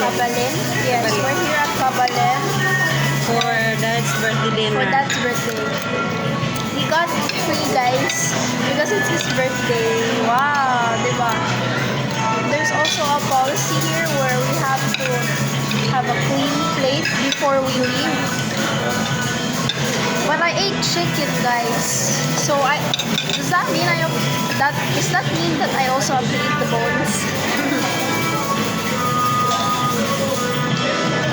Kabalin? Yes, Kabalin. we're here at Kabalin For Dad's birthday dinner. for Dad's birthday. He got free, guys, because it's his birthday. Wow, diba? There's also a policy here where we have to have a clean plate before we leave. But I ate chicken, guys. So does that mean does that mean that I also have to eat the bones?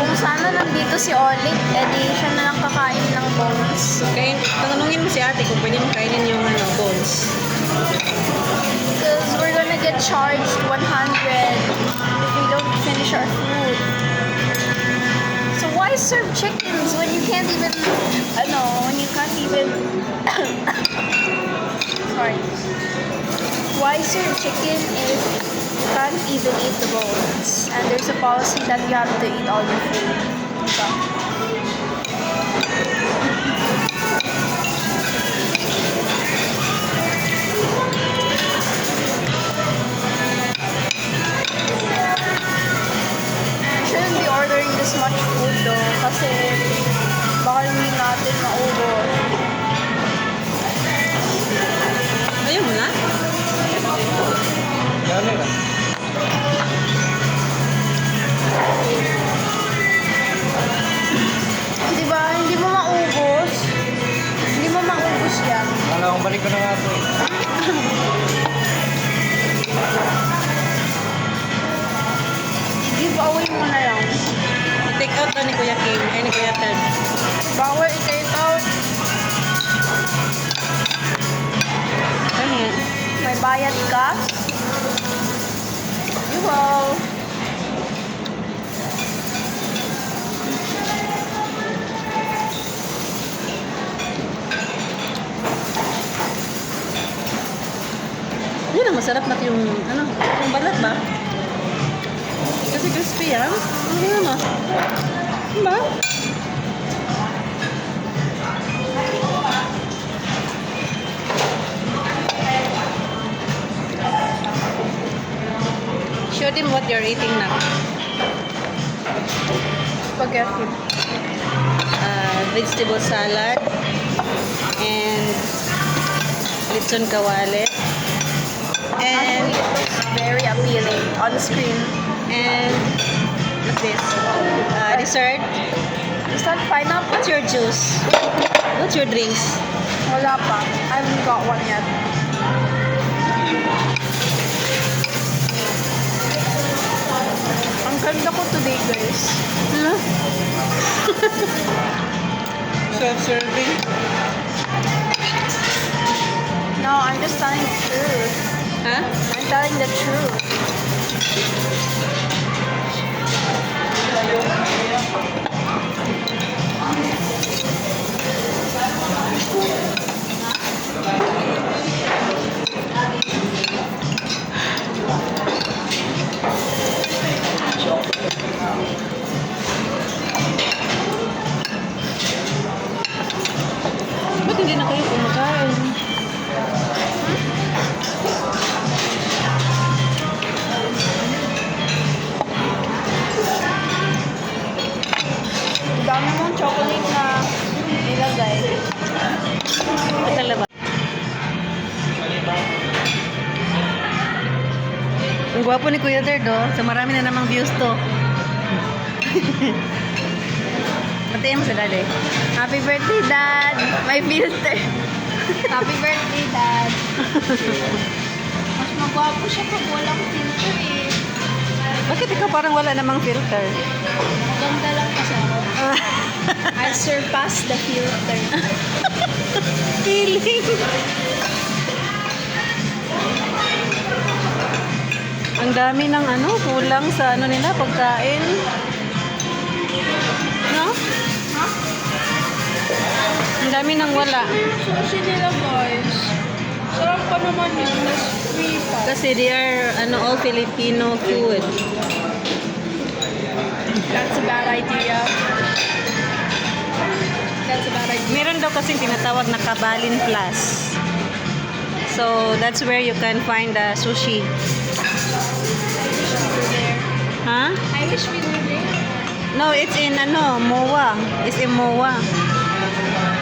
Kung sana nandito si Olik, edi siya na lang kakain ng bones. Kaya, tanungin mo si ate kung pwede mo kainin yung bones. Because we're gonna get charged 100 if we don't finish our food. So why serve chickens when you can't even, sorry. Why serve chicken if you can't even eat the bones? And there's a policy that you have to eat all your food. So, shouldn't be ordering this much food though kasi baka hindi natin maubos. Ayaw mo na? Di ba? Hindi mo maubos. Hindi mo maubos yan. Kala kong balik ko na nga ito. Give away mo na lang. I-take out na ni Kuya Kim. Ay, ni Kuya Ted. Bawal i-take out. Ano yan? May bayad ka. You will. Yun ang masarap na yung, yung balat ba? Kasi crispy ah. Ano ah? Diba? Show them what you're eating now. Spaghetti. Vegetable salad and lechon kawale and Actually, it looks very appealing on screen. and what's this? Dessert. Is that pineapple? What's your juice? What's your drinks? Wala pa. I haven't got one yet. Ang ganda ko today, guys. Huh? Self-serving. No, I'm just telling the truth. Huh? I'm telling the truth. Ba't hindi na kayo kumakain? Ang dami mong chocolate na nilagay. Talaga. Ang gwapo ni Kuya Derd, oh. So marami na namang views to. Batiin mo sa daddy. Happy birthday, Dad! May filter. Happy birthday, Dad. Mas magwapo siya pag walang filter eh. Bakit ikaw parang wala namang filter? Maganda lang kasi ako. I surpass the filter. Feeling. Ang dami ng kulang sa nila, pagkain. No? Ha? Ang dami nang wala. Sushi nila, guys. Sarap pa naman yun. Mas free pa. Kasi they are all Filipino food. That's a bad idea. That's a bad idea. Meron daw kasing tinatawag na Kabalin Plus. So that's where you can find the sushi. I wish we were there. Huh? I wish we were No, it's in ano, MOA. It's in MOA.